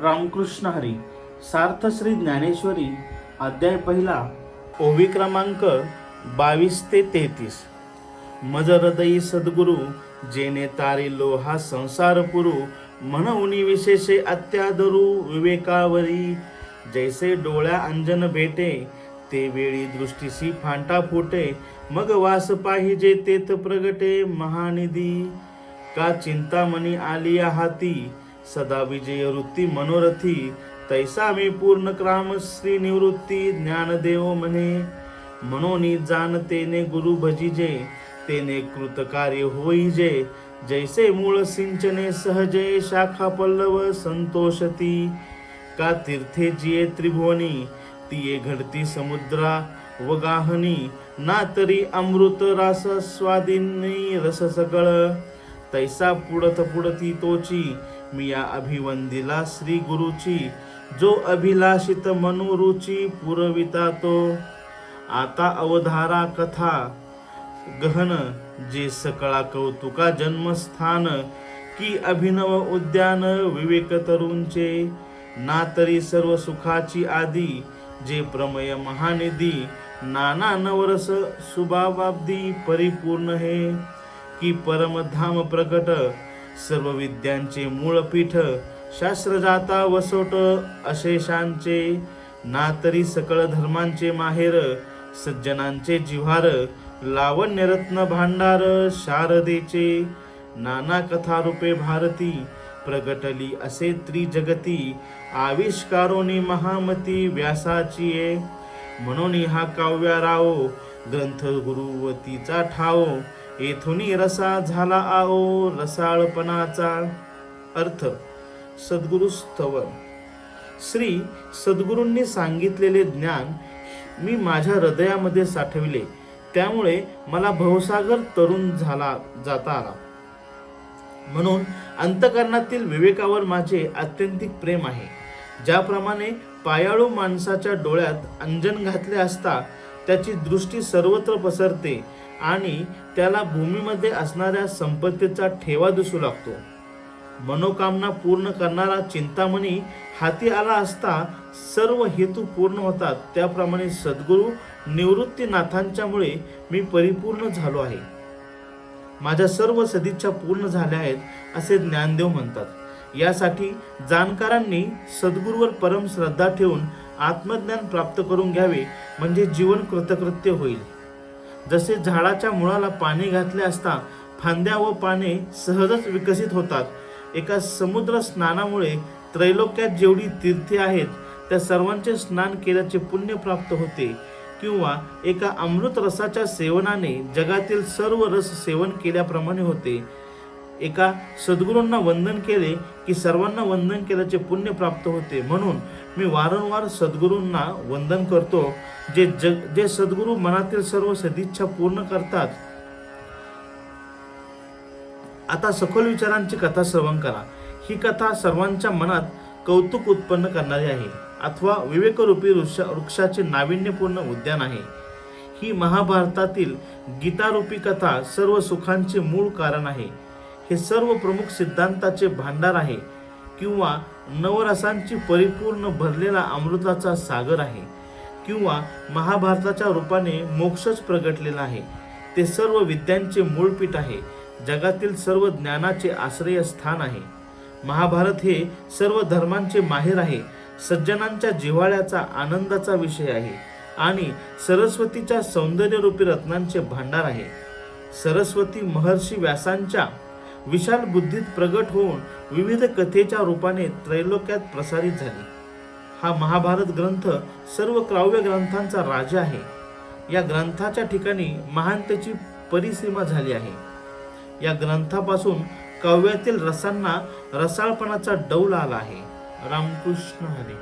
रामकृष्ण हरी. सार्थ श्री ज्ञानेश्वरी अध्याय पहिला, ओवी क्रमांक 22 ते 33. मज हृदयी सद्गुरु जेने तारिलो हा संसार पुरू, म्हणून विशेषे अत्यादरू विवेकावरी. जैसे डोळ्या अंजन भेटे ते वेळी दृष्टीसी फांटा फुटे, मग वास पाहिजे तेथ प्रगटे महानिधी. का चिंतामणी आलिया हाती सदा विजय वृत्ती मनोरथी, तैसा मी पूर्ण क्राम श्री निवृत्ती ज्ञानदेव म्हणे. मनोनी जाणतेने गुरु भजिजे तेने कृतकार्य होईजे, जैसे मूळ सिंचने सहजे शाखा पल्लव संतोषती. का तीर्थे जिये त्रिभुवनी तिये घडती समुद्रा व गाहनी, ना तरी अमृत रास स्वादिनी रस सकळ. तैसा पुढती तोची मी या अभिवंदिला श्री गुरुची, जो अभिलाषित मनुरुची पुरविता तो. आता अवधारा कथा गहन जे सकळा कौतुका जन्मस्थान, की अभिनव उद्यान विवेक तरुंचे. ना तरी सर्व सुखाची आदी जे प्रमय महानिधी, नाना नवरस सुभावाब्दी परिपूर्ण हे. की परमधाम प्रकट सर्व विद्यांचे मूळ पीठ, शास्त्रजाता वसोट अशेषांचे. ना तरी सकळ धर्मांचे माहेर सज्जनांचे जिव्हार, लावण्य रत्न भांडार शारदेचे. नाना कथा रूपे भारती प्रगटली असे त्रिजगती, आविष्कारोनी महामती व्यासाची. म्हणून हा काव्याराओ ग्रंथ गुरुवतीचा ठाओ, येथुनी रसा झाला आओ रसाळपणाचा. अर्थ सद्गुरु स्तवन. श्री सद्गुरूंनी सांगितलेले ज्ञान मी माझ्या हृदयामध्ये साठविले, त्यामुळे मला भवसागर तरुण जाता आला. म्हणून अंतकरणातील विवेकावर माझे अत्यंतिक प्रेम आहे. ज्याप्रमाणे पायाळू माणसाच्या डोळ्यात अंजन घातले असता त्याची दृष्टी सर्वत्र पसरते आणि त्याला भूमीमध्ये असणाऱ्या संपत्तीचा ठेवा दिसू लागतो. मनोकामना पूर्ण करणारा चिंतामणी हाती आला असता सर्व हेतू पूर्ण होतात, त्याप्रमाणे सद्गुरु निवृत्तीनाथांच्यामुळे मी परिपूर्ण झालो आहे. माझ्या सर्व सदिच्छा पूर्ण झाल्या आहेत असे ज्ञानदेव म्हणतात. यासाठी जाणकारांनी सद्गुरूवर परम श्रद्धा ठेवून आत्मज्ञान प्राप्त करून घ्यावे, म्हणजे जीवन कृतकृत्य होईल. जसे झाडाच्या मुळाला पाणी घातले असता फांद्या व पाने सहजच विकसित होतात, एका समुद्र स्नानामुळे त्रैलोक्यात जेवढी तीर्थे आहेत त्या सर्वांचे स्नान केल्याचे पुण्य प्राप्त होते. किंवा एका अमृत रसाच्या सेवनाने जगातील सर्व रस सेवन केल्याप्रमाणे होते. एका सद्गुरूंना वंदन केले की सर्वांना वंदन केल्याचे पुण्य प्राप्त होते. म्हणून मी वारंवार सद्गुरूंना वंदन करतो, जे सद्गुरू मनातील सर्व सदिच्छा पूर्ण करतात. आता सखोल विचारांची कथा श्रवण करा. ही कथा सर्वांच्या मनात कौतुक उत्पन्न करणारी आहे, अथवा विवेकरूपी वृक्षाचे नाविन्यपूर्ण उद्यान आहे. ही महाभारतातील गीतारूपी कथा सर्व सुखांचे मूळ कारण आहे. हे सर्व प्रमुख सिद्धांताचे भांडार आहे, किंवा नवरसांची परिपूर्ण भरलेला अमृताचा सागर आहे, किंवा महाभारताच्या रूपाने मोक्षच प्रगटलेला आहे. ते सर्व विद्यांचे मूळपीठ आहे, जगातील सर्व ज्ञानाचे आश्रयस्थान आहे. महाभारत हे सर्व धर्मांचे माहेर आहे, सज्जनांच्या जिव्हाळ्याचा आनंदाचा विषय आहे आणि सरस्वतीच्या सौंदर्यरूपी रत्नांचे भांडार आहे. सरस्वती महर्षी व्यासांच्या विशाल बुद्धीत प्रगट होऊन विविध कथेच्या रूपाने त्रैलोक्यात प्रसारित झाली. हा महाभारत ग्रंथ सर्व काव्य ग्रंथांचा राजा आहे. या ग्रंथाच्या ठिकाणी महानतेची परिसीमा झाली आहे. या ग्रंथापासून काव्यातील रसांना रसाळपणाचा डौल आला आहे. रामकृष्ण हरी.